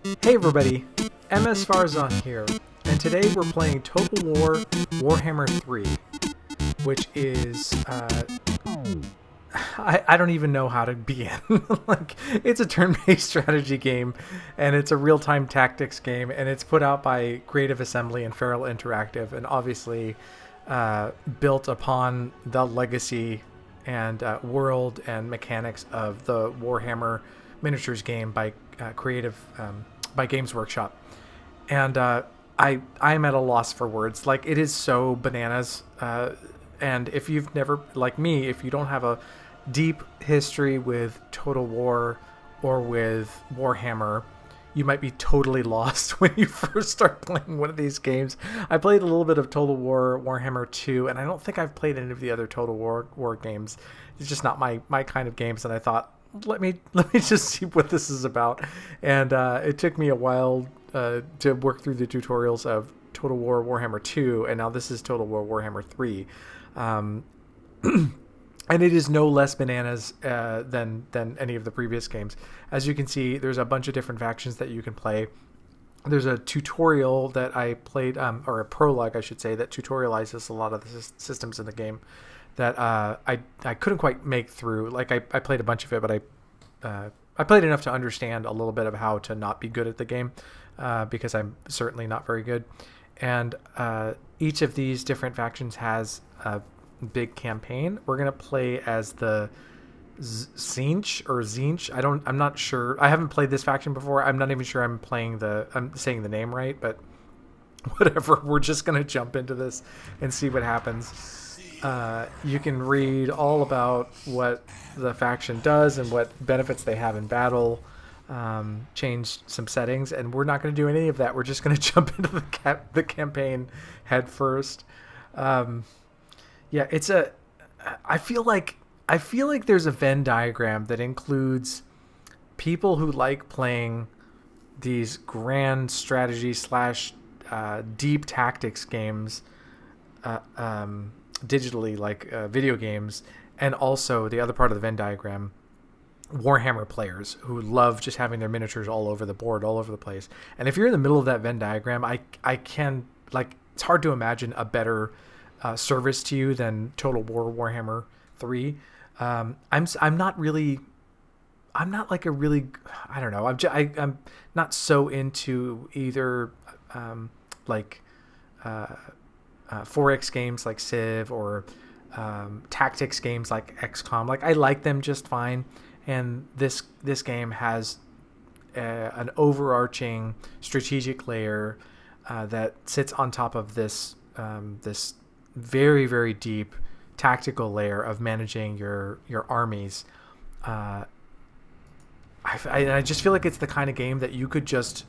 Hey everybody, MS Farzan here, and today we're playing Total War Warhammer 3, which is, I don't even know how to begin. Like, it's a turn-based strategy game, and it's a real-time tactics game, and it's put out by Creative Assembly and Feral Interactive, and obviously built upon the legacy and world and mechanics of the Warhammer miniatures game by by Games Workshop. And I'm at a loss for words. Like, it is so bananas. And if you've never, like me, if you don't have a deep history with Total War or with Warhammer, you might be totally lost when you first start playing one of these games. I played a little bit of Total War Warhammer 2, and I don't think I've played any of the other Total War games. It's just not my kind of games, and I thought, let me just see what this is about. And it took me a while to work through the tutorials of Total War Warhammer 2, and now this is Total War Warhammer 3. And it is no less bananas than any of the previous games. As you can see, there's a bunch of different factions that you can play. There's a tutorial that I played, or a prologue, I should say, that tutorializes a lot of the systems in the game that I couldn't quite make through. Like, I played a bunch of it, but I played enough to understand a little bit of how to not be good at the game, because I'm certainly not very good. And each of these different factions has a big campaign. We're gonna play as the Zinch. I'm not sure. I haven't played this faction before. I'm not even sure I'm saying the name right, but whatever. We're just gonna jump into this and see what happens. You can read all about what the faction does and what benefits they have in battle. Change some settings, and we're not going to do any of that. We're just going to jump into the campaign head first. Yeah, I feel like there's a Venn diagram that includes people who like playing these grand strategy / deep tactics games digitally, like video games, and also the other part of the Venn diagram, Warhammer players who love just having their miniatures all over the board, all over the place. And if you're in the middle of that Venn diagram, I can, like, it's hard to imagine a better service to you than Total War Warhammer 3. I'm not like a really, I don't know. I'm not so into either 4X games like Civ or tactics games like XCOM. Like, I like them just fine. And this game has an overarching strategic layer that sits on top of this very, very deep tactical layer of managing your armies. I just feel like it's the kind of game that you could just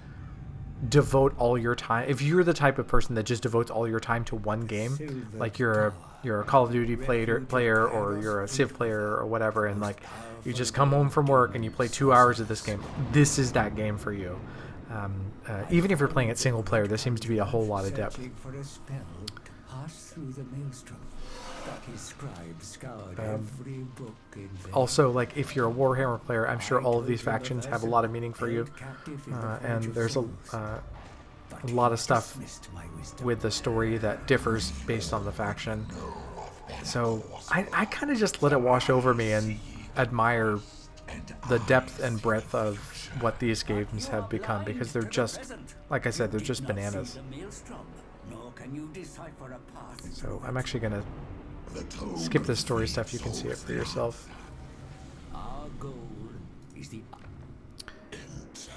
devote all your time. If you're the type of person that just devotes all your time to one game, like you're a Call of Duty player or you're a Civ player or whatever, and like you just come home from work and you play 2 hours of this game, this is that game for you. Even if you're playing it single player, there seems to be a whole lot of depth. Also, like, if you're a Warhammer player, I'm sure all of these factions have a lot of meaning for you, and there's a lot of stuff with the story that differs based on the faction. So I kind of just let it wash over me and admire the depth and breadth of what these games have become, because they're just, like I said, they're just bananas. So I'm actually gonna skip the story stuff. You can see it for yourself.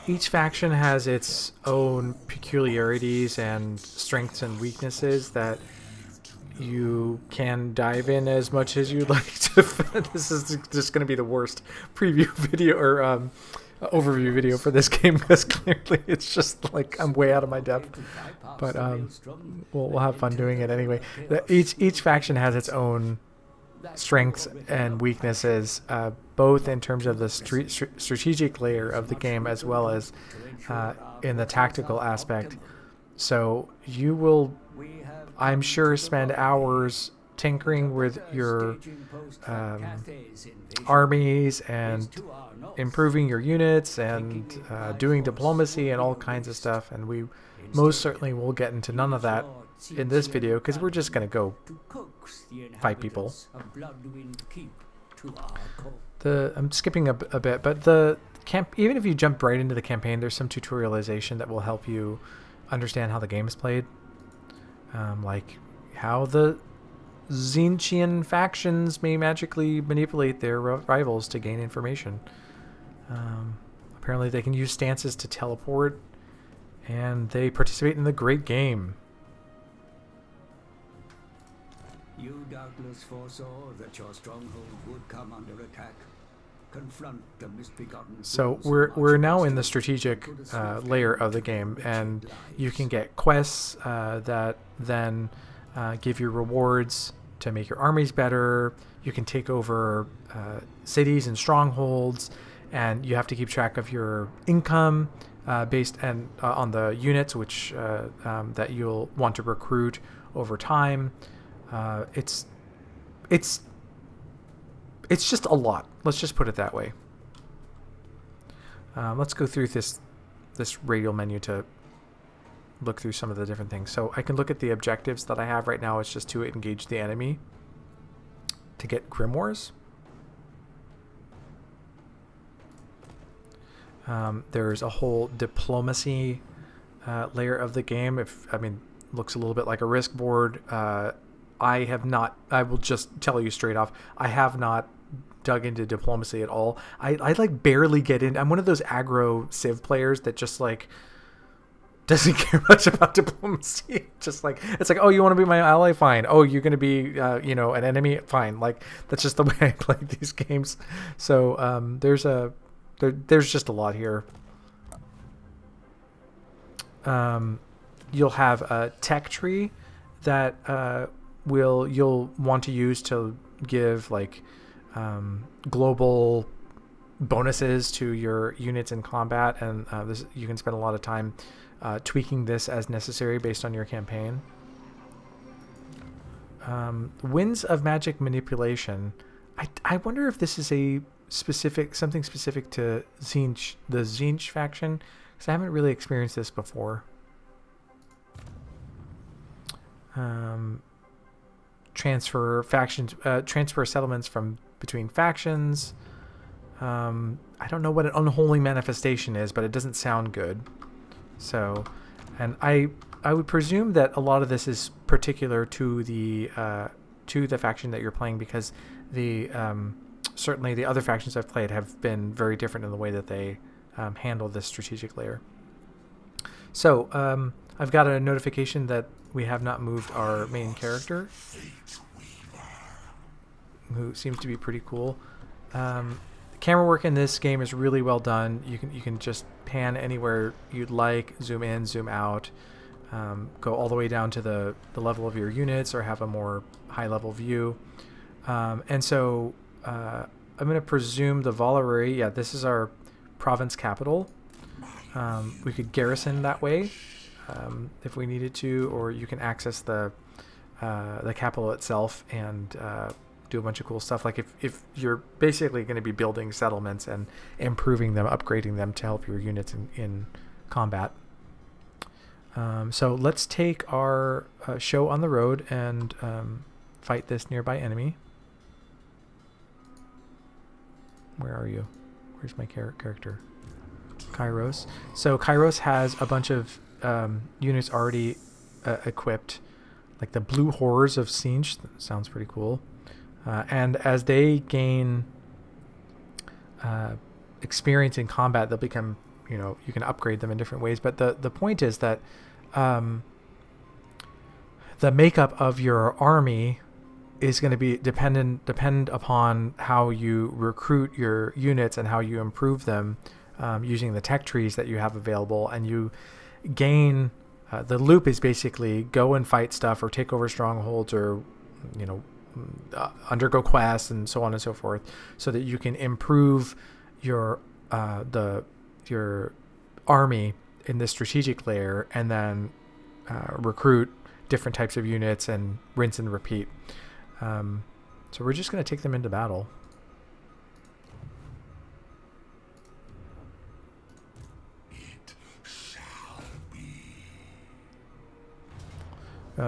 Each faction has its own peculiarities and strengths and weaknesses that you can dive in as much as you'd like to. This is just going to be the worst preview video or overview video for this game, because clearly it's just like I'm way out of my depth. But we'll have fun doing it anyway. Each faction has its own strengths and weaknesses, both in terms of the strategic layer of the game as well as in the tactical aspect. So you will, I'm sure, spend hours tinkering with your armies and improving your units and doing diplomacy and all kinds of stuff. And we most certainly will get into none of that in this video because we're just going to go fight people. I'm skipping a bit, but even if you jump right into the campaign, there's some tutorialization that will help you understand how the game is played, like how the Tzeentchian factions may magically manipulate their rivals to gain information. Apparently they can use stances to teleport, and they participate in the great game. You doubtless foresaw that your stronghold would come under attack. Confront the misbegotten. So we're now in the strategic layer of the game, and you can get quests that then give you rewards to make your armies better. You can take over cities and strongholds, and you have to keep track of your income based on the units which that you'll want to recruit over time. It's just a lot. Let's just put it that way. Let's go through this radial menu to look through some of the different things. So I can look at the objectives that I have right now. It's just to engage the enemy, to get grimoires. There's a whole diplomacy layer of the game. Looks a little bit like a risk board. I will just tell you straight off, I have not dug into diplomacy at all. I like barely get in. I'm one of those aggro Civ players that just like doesn't care much about diplomacy. Just like, it's like, oh, you want to be my ally? Fine. Oh, you're going to be, an enemy? Fine. Like, that's just the way I play these games. So there's just a lot here. You'll have a tech tree that you'll want to use to give like global bonuses to your units in combat, and you can spend a lot of time tweaking this as necessary based on your campaign. Winds of Magic Manipulation. I wonder if this is something specific to the Tzeentch faction, because I haven't really experienced this before. Transfer settlements from between factions. I don't know what an unholy manifestation is, but it doesn't sound good. So, and I would presume that a lot of this is particular to the faction that you're playing, because certainly the other factions I've played have been very different in the way that they handle this strategic layer. So I've got a notification that we have not moved our main character, who seems to be pretty cool. Camera work in this game is really well done. You can just pan anywhere you'd like, zoom in, zoom out, go all the way down to the level of your units, or have a more high level view. And so I'm going to presume the Valerie, this is our province capital. We could garrison that way if we needed to, or you can access the capital itself and do a bunch of cool stuff. Like if you're basically going to be building settlements and improving them, upgrading them to help your units in combat. So let's take our show on the road and fight this nearby enemy. Where are you? Where's my character? Kairos. So Kairos has a bunch of units already equipped, like the Blue Horrors of Tzeentch. Sounds pretty cool. And as they gain experience in combat, they'll become, you can upgrade them in different ways. But the point is that the makeup of your army is going to be depend upon how you recruit your units and how you improve them using the tech trees that you have available. And you gain the loop is basically go and fight stuff, or take over strongholds, or undergo quests and so on and so forth, so that you can improve your army in the strategic layer, and then recruit different types of units and rinse and repeat. So we're just going to take them into battle.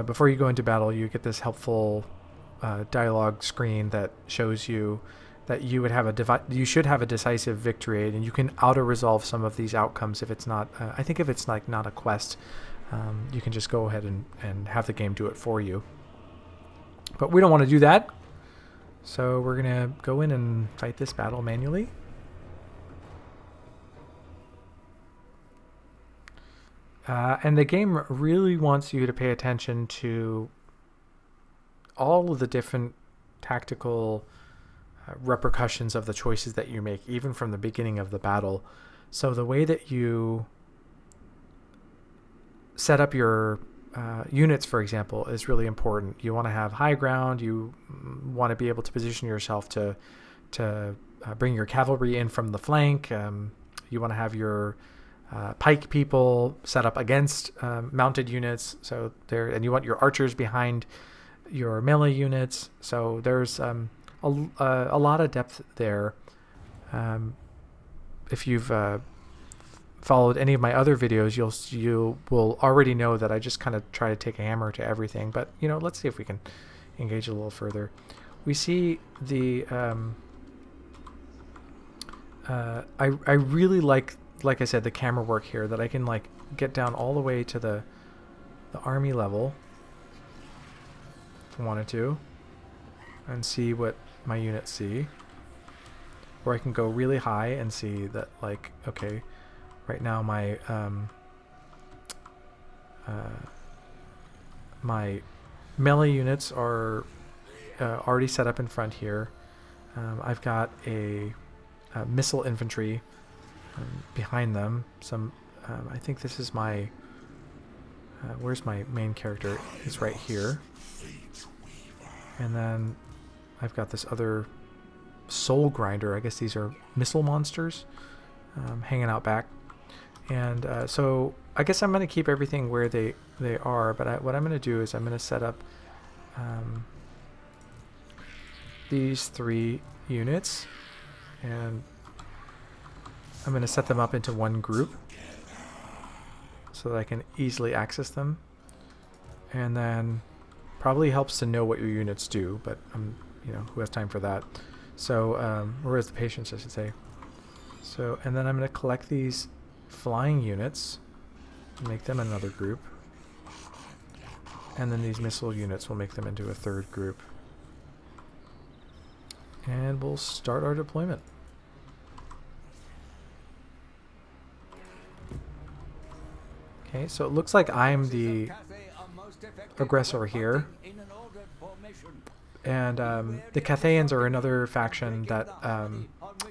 Before you go into battle, you get this helpful dialogue screen that shows you that you would have you should have a decisive victory, and you can auto-resolve some of these outcomes if it's not. I think if it's like not a quest, you can just go ahead and have the game do it for you. But we don't want to do that, so we're gonna go in and fight this battle manually. And the game really wants you to pay attention to all of the different tactical repercussions of the choices that you make, even from the beginning of the battle. So the way that you set up your units, for example, is really important. You want to have high ground. You want to be able to position yourself to bring your cavalry in from the flank. You want to have your pike people set up against mounted units, so there, and you want your archers behind your melee units. So there's a lot of depth there. If you've followed any of my other videos, you will already know that I just kind of try to take a hammer to everything. But let's see if we can engage a little further. We see the I really like I said, the camera work here, that I can like get down all the way to the army level if I wanted to and see what my units see. Or I can go really high and see that, like, okay, right now my my melee units are already set up in front here. I've got a missile infantry behind them. I think this is my where's my main character? It's right here. And then I've got this other soul grinder. I guess these are missile monsters hanging out back. And so I guess I'm going to keep everything where they are, but what I'm going to do is I'm going to set up these 3 units, and I'm going to set them up into one group so that I can easily access them. And then probably helps to know what your units do, but who has time for that? So, or has the patience, I should say. So, and then I'm going to collect these flying units, make them another group, and then these missile units will make them into a 3rd group. And we'll start our deployment. Okay, so it looks like I'm the aggressor here. And the Cathayans are another faction that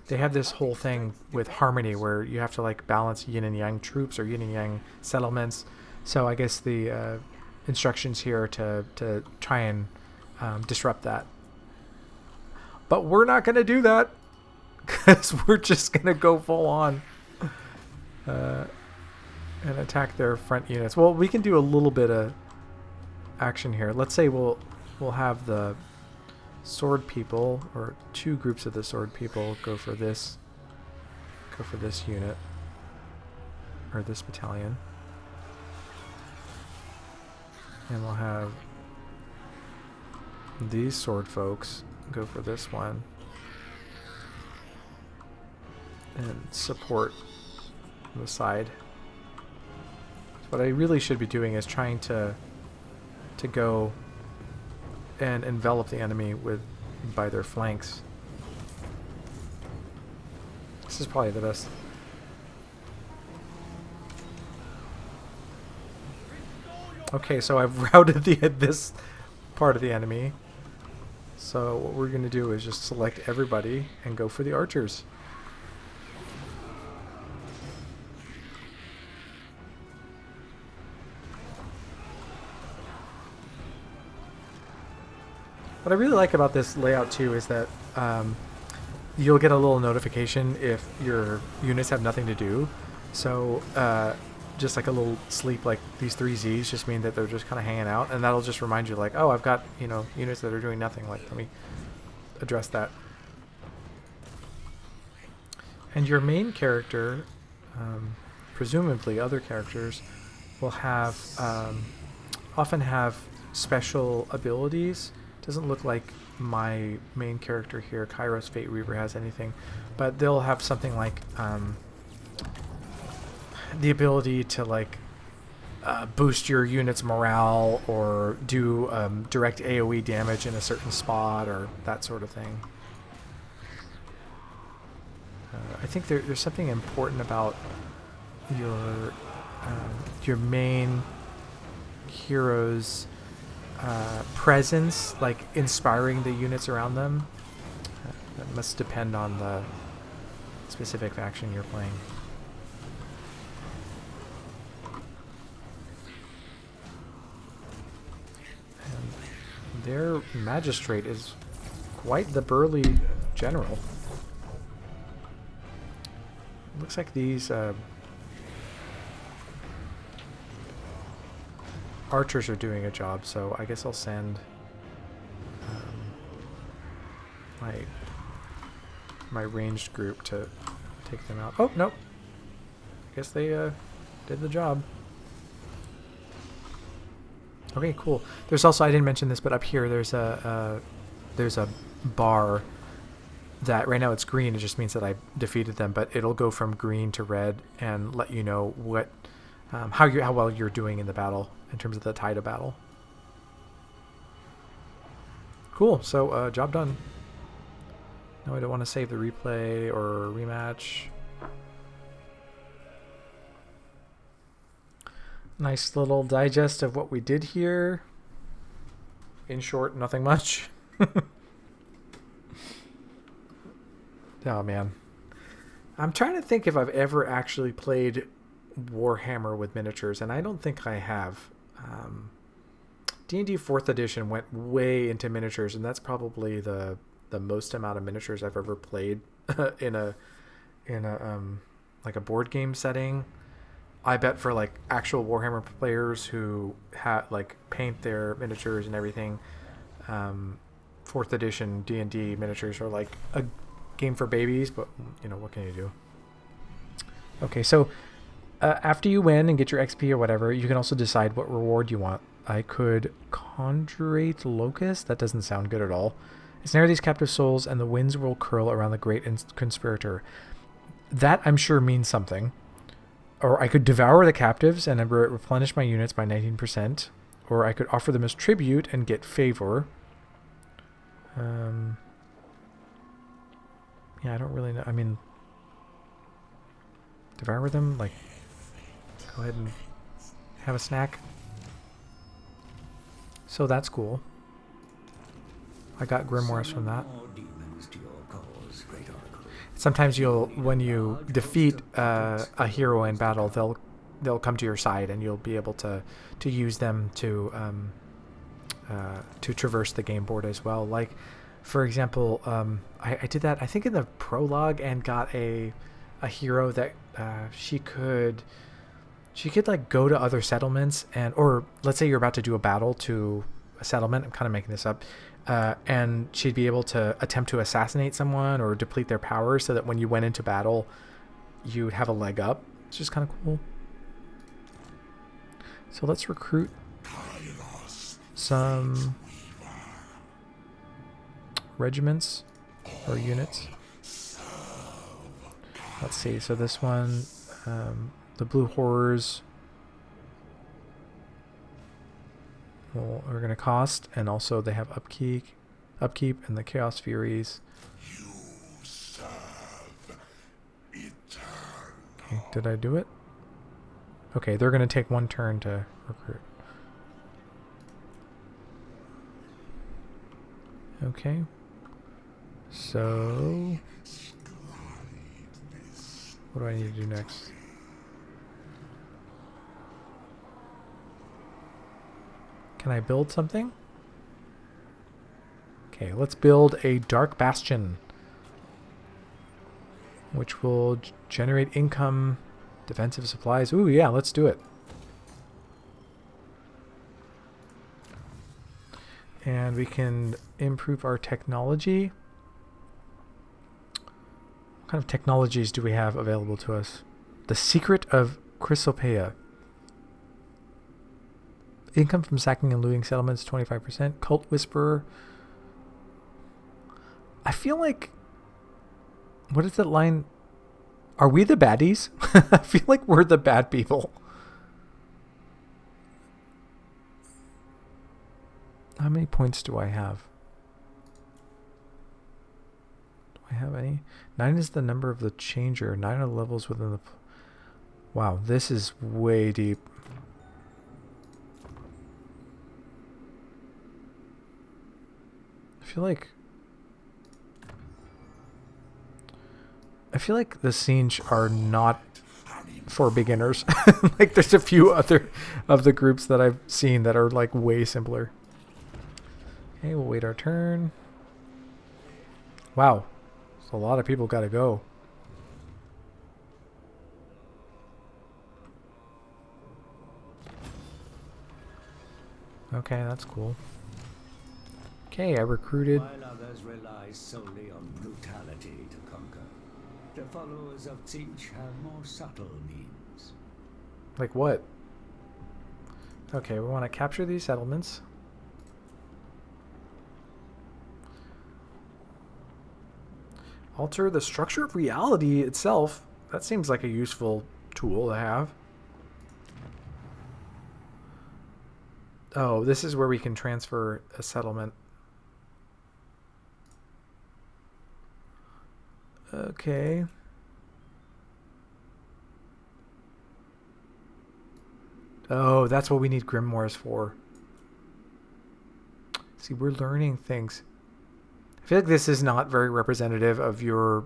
they have this whole thing with harmony where you have to like balance yin and yang troops or yin and yang settlements. So I guess the instructions here to try and disrupt that. But we're not going to do that because we're just going to go full on and attack their front units. Well, we can do a little bit of action here. Let's say we'll have the sword people, or 2 groups of the sword people, go for this unit or this battalion, and we'll have these sword folks go for this one and support the side. So what I really should be doing is trying to go and envelop the enemy by their flanks. This is probably the best. Okay, so I've routed this part of the enemy. So what we're going to do is just select everybody and go for the archers. What I really like about this layout too is that you'll get a little notification if your units have nothing to do. So just like a little sleep, like these 3 Z's just mean that they're just kind of hanging out, and that'll just remind you like, oh, I've got, you know, units that are doing nothing. Like, let me address that. And your main character, presumably other characters, will have often have special abilities. Doesn't look like my main character here, Kairos Fate Reaver, has anything, but they'll have something like the ability to like boost your unit's morale or do direct AoE damage in a certain spot or that sort of thing. I think there's something important about your main hero's presence, like inspiring the units around them. That must depend on the specific faction you're playing. And their magistrate is quite the burly general. Looks like these archers are doing a job, so I guess I'll send my ranged group to take them out. Oh, nope. I guess they did the job. Okay, cool. There's also, I didn't mention this, but up here there's a bar that right now it's green. It just means that I defeated them, but it'll go from green to red and let you know what how well you're doing in the battle in terms of the tide of battle. Cool. So job done. No, I don't want to save the replay or rematch. Nice little digest of what we did here. In short, nothing much. Oh man, I'm trying to think if I've ever actually played Warhammer with miniatures, and I don't think I have. D&D 4th edition went way into miniatures, and that's probably the most amount of miniatures I've ever played in a like a board game setting. I bet for like actual Warhammer players who like paint their miniatures and everything, 4th edition D&D miniatures are like a game for babies, but you know, what can you do? Okay, so after you win and get your XP or whatever, you can also decide what reward you want. I could conjurate locust. That doesn't sound good at all. Ensnare these captive souls and the winds will curl around the great conspirator. That I'm sure means something. Or I could devour the captives and replenish my units by 19%. Or I could offer them as tribute and get favor. Yeah, I don't really know. I mean, devour them? Like, go ahead and have a snack. So that's cool. I got grimoires from that. Sometimes when you defeat a hero in battle, they'll come to your side and you'll be able to use them to traverse the game board as well. Like, for example, I did that I think in the prologue and got a hero that she could like go to other settlements or let's say you're about to do a battle to a settlement. I'm kind of making this up. And she'd be able to attempt to assassinate someone or deplete their power so that when you went into battle, you'd have a leg up. It's just kind of cool. So let's recruit some regiments or units. Let's see. So this one, the Blue Horrors are going to cost, and also they have upkeep, and the Chaos Furies. Okay, did I do it? Okay, they're going to take one turn to recruit. Okay. So, what do I need to do next? Can I build something? Okay, let's build a Dark Bastion, which will generate income Defensive supplies. Ooh, yeah, let's do it. And we can improve our technology. What kind of technologies do we have available to us? The Secret of Chrysopeia. Income from sacking and looting settlements, 25%. Cult Whisperer. I feel like... What is that line? Are we the baddies? I feel like we're the bad people. How many points do I have? Do I have any? 9 is the number of the changer. 9 are the levels within the... Wow, this is way deep. I feel like the Siege are not for beginners. Like there's a few other of the groups that I've seen that are like way simpler. Okay, we'll wait our turn. Wow. So a lot of people gotta go. Okay, that's cool. Okay, I recruited. While others rely solely on brutality to conquer, the followers of Tzeentch have more subtle means. Like what? Okay, we want to capture these settlements. Alter the structure of reality itself. That seems like a useful tool to have. Oh, this is where we can transfer a settlement. Okay. Oh, that's what we need grimoires for. See, we're learning things. I feel like this is not very representative of your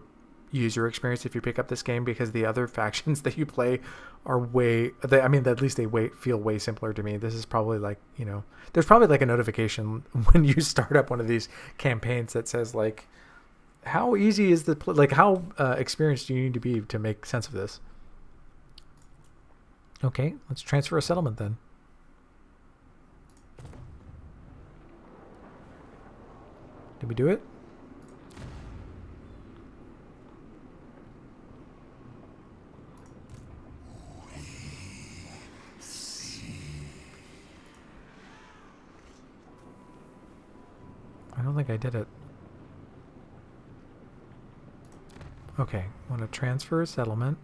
user experience if you pick up this game, because the other factions that you play are I mean, at least they feel way simpler to me. This is probably like, you know, there's probably like a notification when you start up one of these campaigns that says like, how easy is the like how experienced do you need to be to make sense of this? Okay, let's transfer a settlement then. Did we do it? I don't think I did it. Okay, I want to transfer a settlement.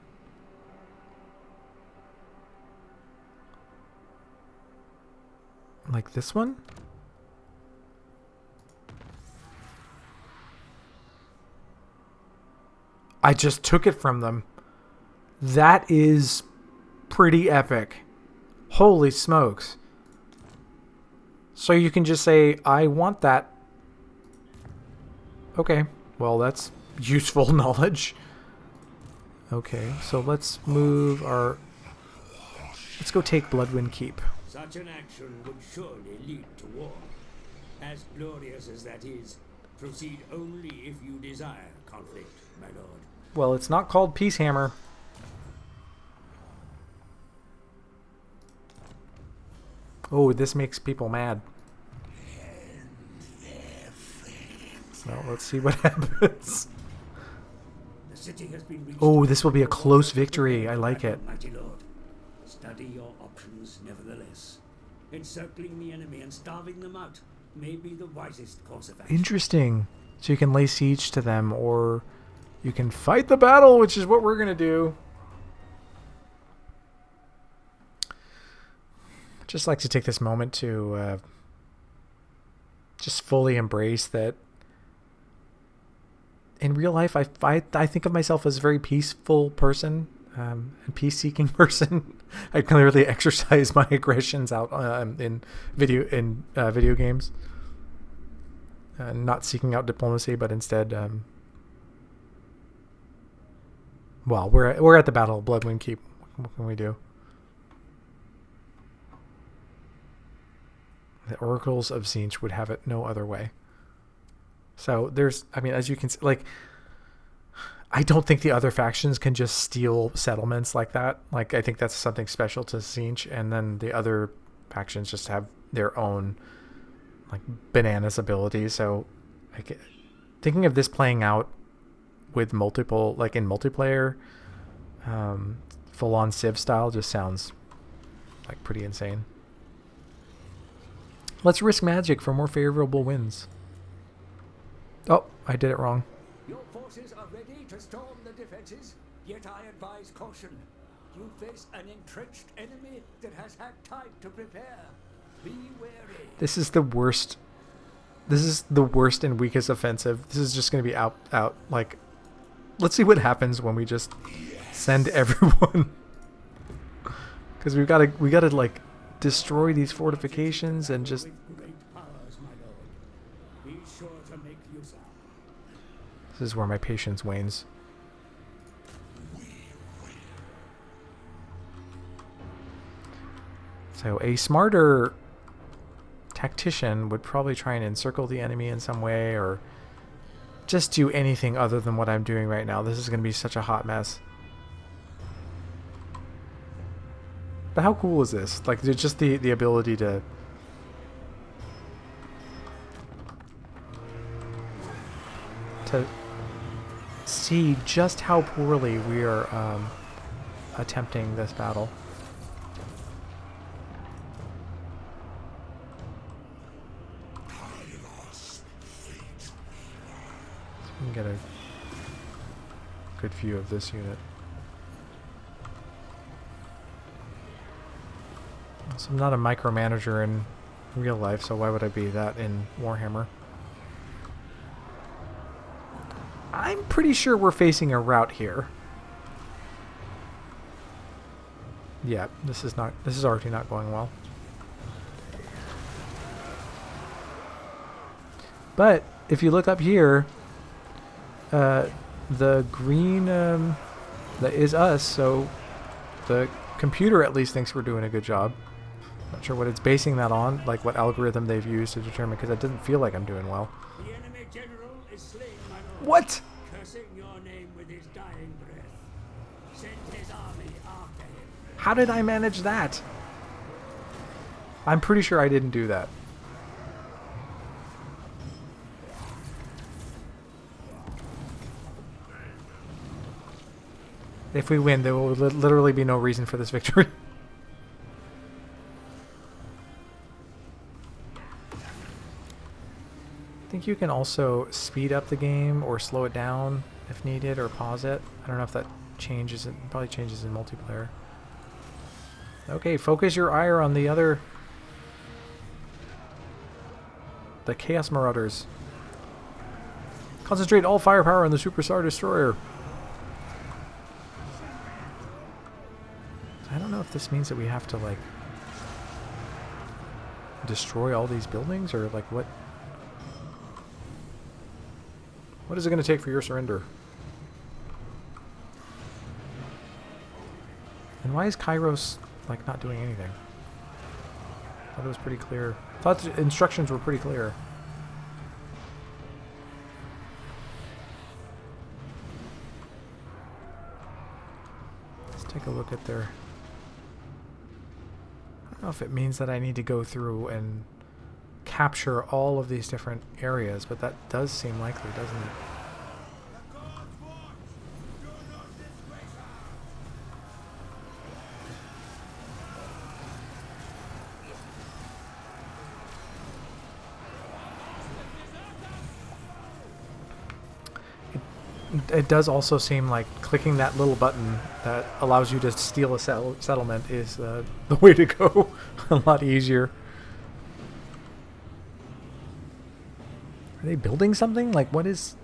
Like this one? I just took it from them. That is pretty epic. Holy smokes. So you can just say, I want that. Okay, well that's useful knowledge. Okay, so let's move our... Let's go take Bloodwind Keep. Such an action would surely lead to war. As glorious as that is, proceed only if you desire conflict, my lord. Well, it's not called Peace Hammer. Oh, this makes people mad. Well, let's see what happens. The city has been reached. Oh, this will be a close victory. I like it. Mighty lord, study your options nevertheless. Encircling the enemy and starving them out may be the wisest course of action. Interesting. So you can lay siege to them, or you can fight the battle, which is what we're going to do. I'd just like to take this moment to just fully embrace that in real life, I think of myself as a very peaceful person, a peace-seeking person. I clearly exercise my aggressions out in video games, not seeking out diplomacy, but instead, well, we're at the Battle of Bloodwind Keep. What can we do? The oracles of Tzeentch would have it no other way. So there's, I mean, as you can see, like, I don't think the other factions can just steal settlements like that. Like, I think that's something special to Tzeentch, and then the other factions just have their own, like, bananas abilities. So, like, thinking of this playing out with multiple, like, in multiplayer, full-on Civ style just sounds, like, pretty insane. Let's risk magic for more favorable wins. Oh, I did it wrong. Your forces are ready to storm the defenses, yet I advise caution. You face an entrenched enemy that has had time to prepare. Be wary. This is the worst. This is the worst and weakest offensive. This is just going to be out. Like, let's see what happens when we just send everyone. Because we gotta like destroy these fortifications and just. With great powers, my lord. Be sure to make use of. This is where my patience wanes. So a smarter tactician would probably try and encircle the enemy in some way, or just do anything other than what I'm doing right now. This is going to be such a hot mess. But how cool is this? Like, just the ability to... see just how poorly we are attempting this battle. So we can get a good view of this unit. So I'm not a micromanager in real life, so why would I be that in Warhammer? I'm pretty sure we're facing a rout here. Yeah, this is already not going well. But if you look up here, the green that is us, so the computer at least thinks we're doing a good job. Not sure what it's basing that on, like what algorithm they've used to determine, because it doesn't feel like I'm doing well. The enemy general is slain, my lord. What? Cursing your name with his dying breath. Send his army after him. How did I manage that? I'm pretty sure I didn't do that. If we win, there will literally be no reason for this victory. I think you can also speed up the game or slow it down if needed, or pause it. I don't know if that changes. It probably changes in multiplayer. Okay, focus your ire on the Chaos Marauders. Concentrate all firepower on the Superstar Destroyer. I don't know if this means that we have to, like, destroy all these buildings, or, like, what? What is it going to take for your surrender? And why is Kairos, like, not doing anything? I thought it was pretty clear. I thought the instructions were pretty clear. Let's take a look at their... I don't know if it means that I need to go through and capture all of these different areas, but that does seem likely, doesn't it? It does also seem like clicking that little button that allows you to steal a settlement is the way to go. A lot easier. Are they building something? Like, what is...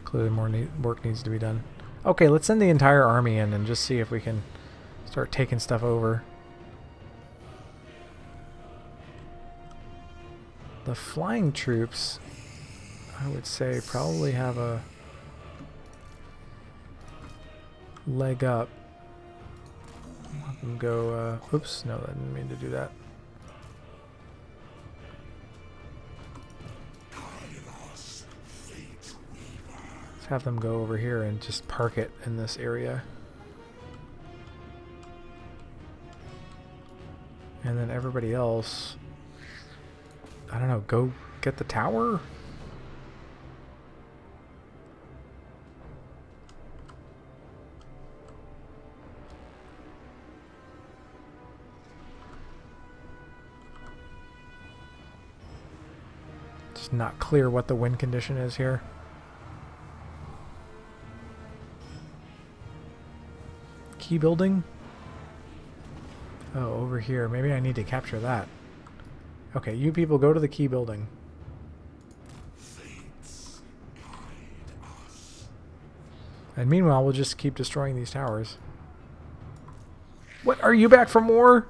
Clearly more work needs to be done. Okay, let's send the entire army in and just see if we can start taking stuff over. The flying troops, I would say, probably have a leg up. I can go, oops, no, I didn't mean to do that. Let's have them go over here and just park it in this area. And then everybody else, I don't know, go get the tower? It's not clear what the win condition is here. Key building? Oh, over here. Maybe I need to capture that. Okay, you people go to the key building. And meanwhile, we'll just keep destroying these towers. What? Are you back for more?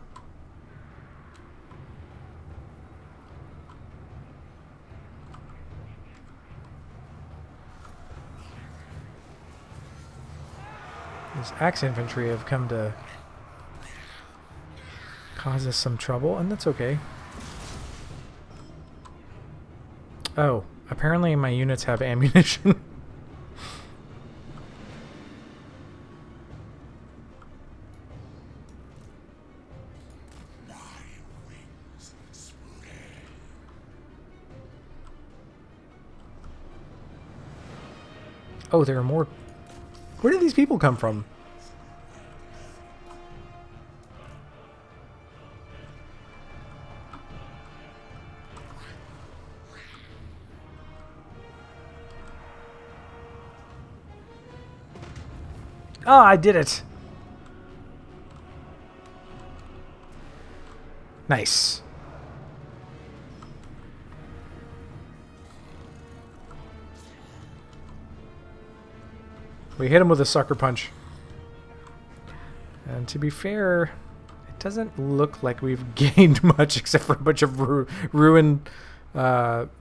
These axe infantry have come to cause us some trouble, and that's okay. Oh, apparently my units have ammunition. Oh, there are more. Where did these people come from? Oh, I did it. Nice. We hit him with a sucker punch. And to be fair, it doesn't look like we've gained much except for a bunch of ruined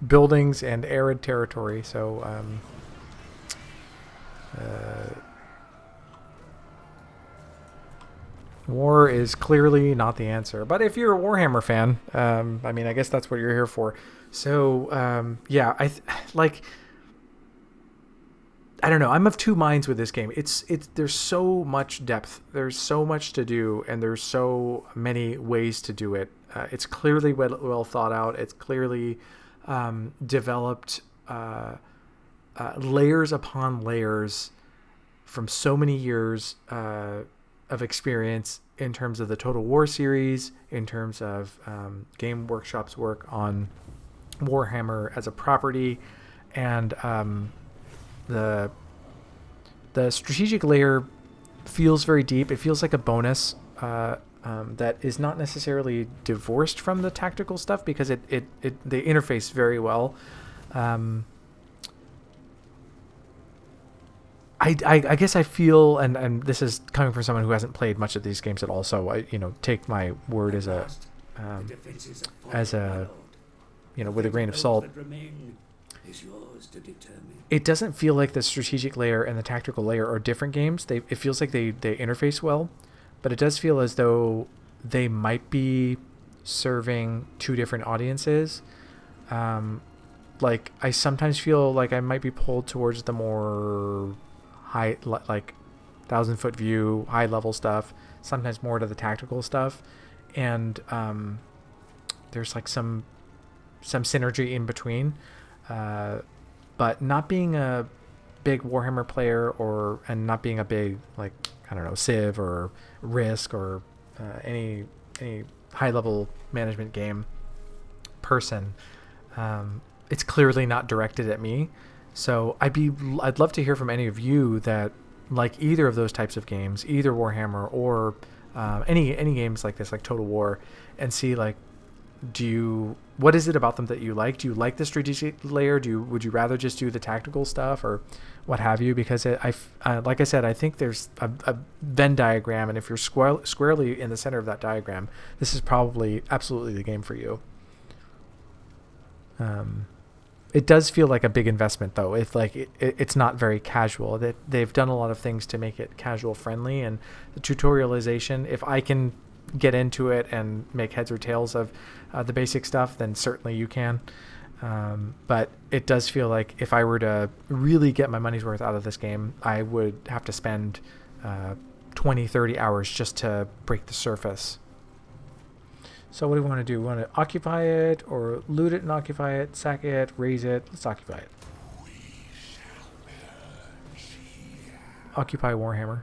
buildings and arid territory. So, war is clearly not the answer. But if you're a Warhammer fan, I mean, I guess that's what you're here for. So, yeah, I don't know. I'm of two minds with this game. There's so much depth. There's so much to do, and there's so many ways to do it. It's clearly well thought out. It's clearly developed layers upon layers from so many years of experience in terms of the Total War series, in terms of Game Workshop's work on Warhammer as a property, and the strategic layer feels very deep. It feels like a bonus that is not necessarily divorced from the tactical stuff because they interface very well. I guess I feel, and this is coming from someone who hasn't played much of these games at all, so I take my word as a with a grain of salt. It doesn't feel like the strategic layer and the tactical layer are different games. It feels like they interface well, but it does feel as though they might be serving two different audiences. Like I sometimes feel like I might be pulled towards the more high, like 1,000-foot view, high level stuff. Sometimes more to the tactical stuff, and there's like some synergy in between. But not being a big Warhammer player and not being a big, like, I don't know, Civ or Risk or any high level management game person, it's clearly not directed at me. So I'd love to hear from any of you that like either of those types of games, either Warhammer or any games like this, like Total War, and see like, what is it about them that you like? Do you like the strategic layer? Would you rather just do the tactical stuff or what have you? Because like I said, I think there's a Venn diagram, and if you're squarely in the center of that diagram, this is probably absolutely the game for you. It does feel like a big investment, though. It's like it's not very casual. They've done a lot of things to make it casual friendly, and the tutorialization. If I can get into it and make heads or tails of the basic stuff, then certainly you can. But it does feel like if I were to really get my money's worth out of this game, I would have to spend 20, 30 hours just to break the surface. So what do we want to do? We want to occupy it, or loot it and occupy it, sack it, raise it. Let's occupy it. Occupy Warhammer.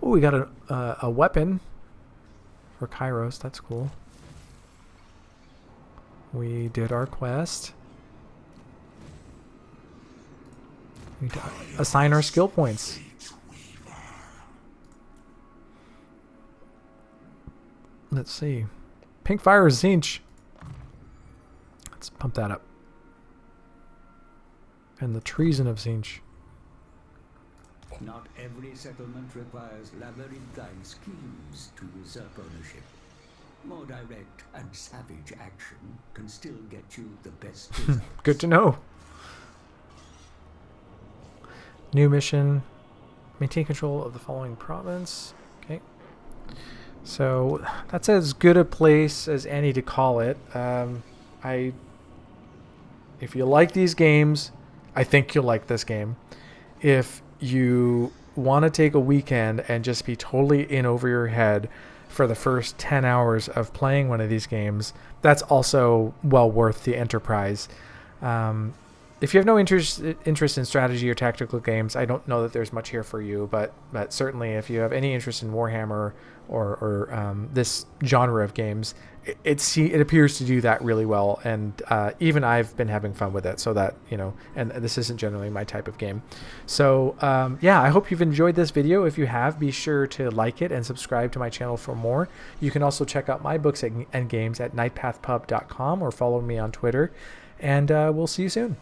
Oh, we got a weapon for Kairos. That's cool. We did our quest. We assign our skill points. Let's see. Pink Fire is Zinch. Let's pump that up. And the Treason of Zinch. Not every settlement requires labyrinthine schemes to usurp ownership. More direct and savage action can still get you the best results. Good to know. New mission. Maintain control of the following province. Okay. So that's as good a place as any to call it. If you like these games, I think you'll like this game. If you want to take a weekend and just be totally in over your head for the first 10 hours of playing one of these games, that's also well worth the enterprise. If you have no interest in strategy or tactical games, I don't know that there's much here for you, but certainly if you have any interest in Warhammer or this genre of games, it appears to do that really well, and even I've been having fun with it, so that, you know, and this isn't generally my type of game. So yeah, I hope you've enjoyed this video. If you have, be sure to like it and subscribe to my channel for more. You can also check out my books and games at nightpathpub.com or follow me on Twitter, and we'll see you soon.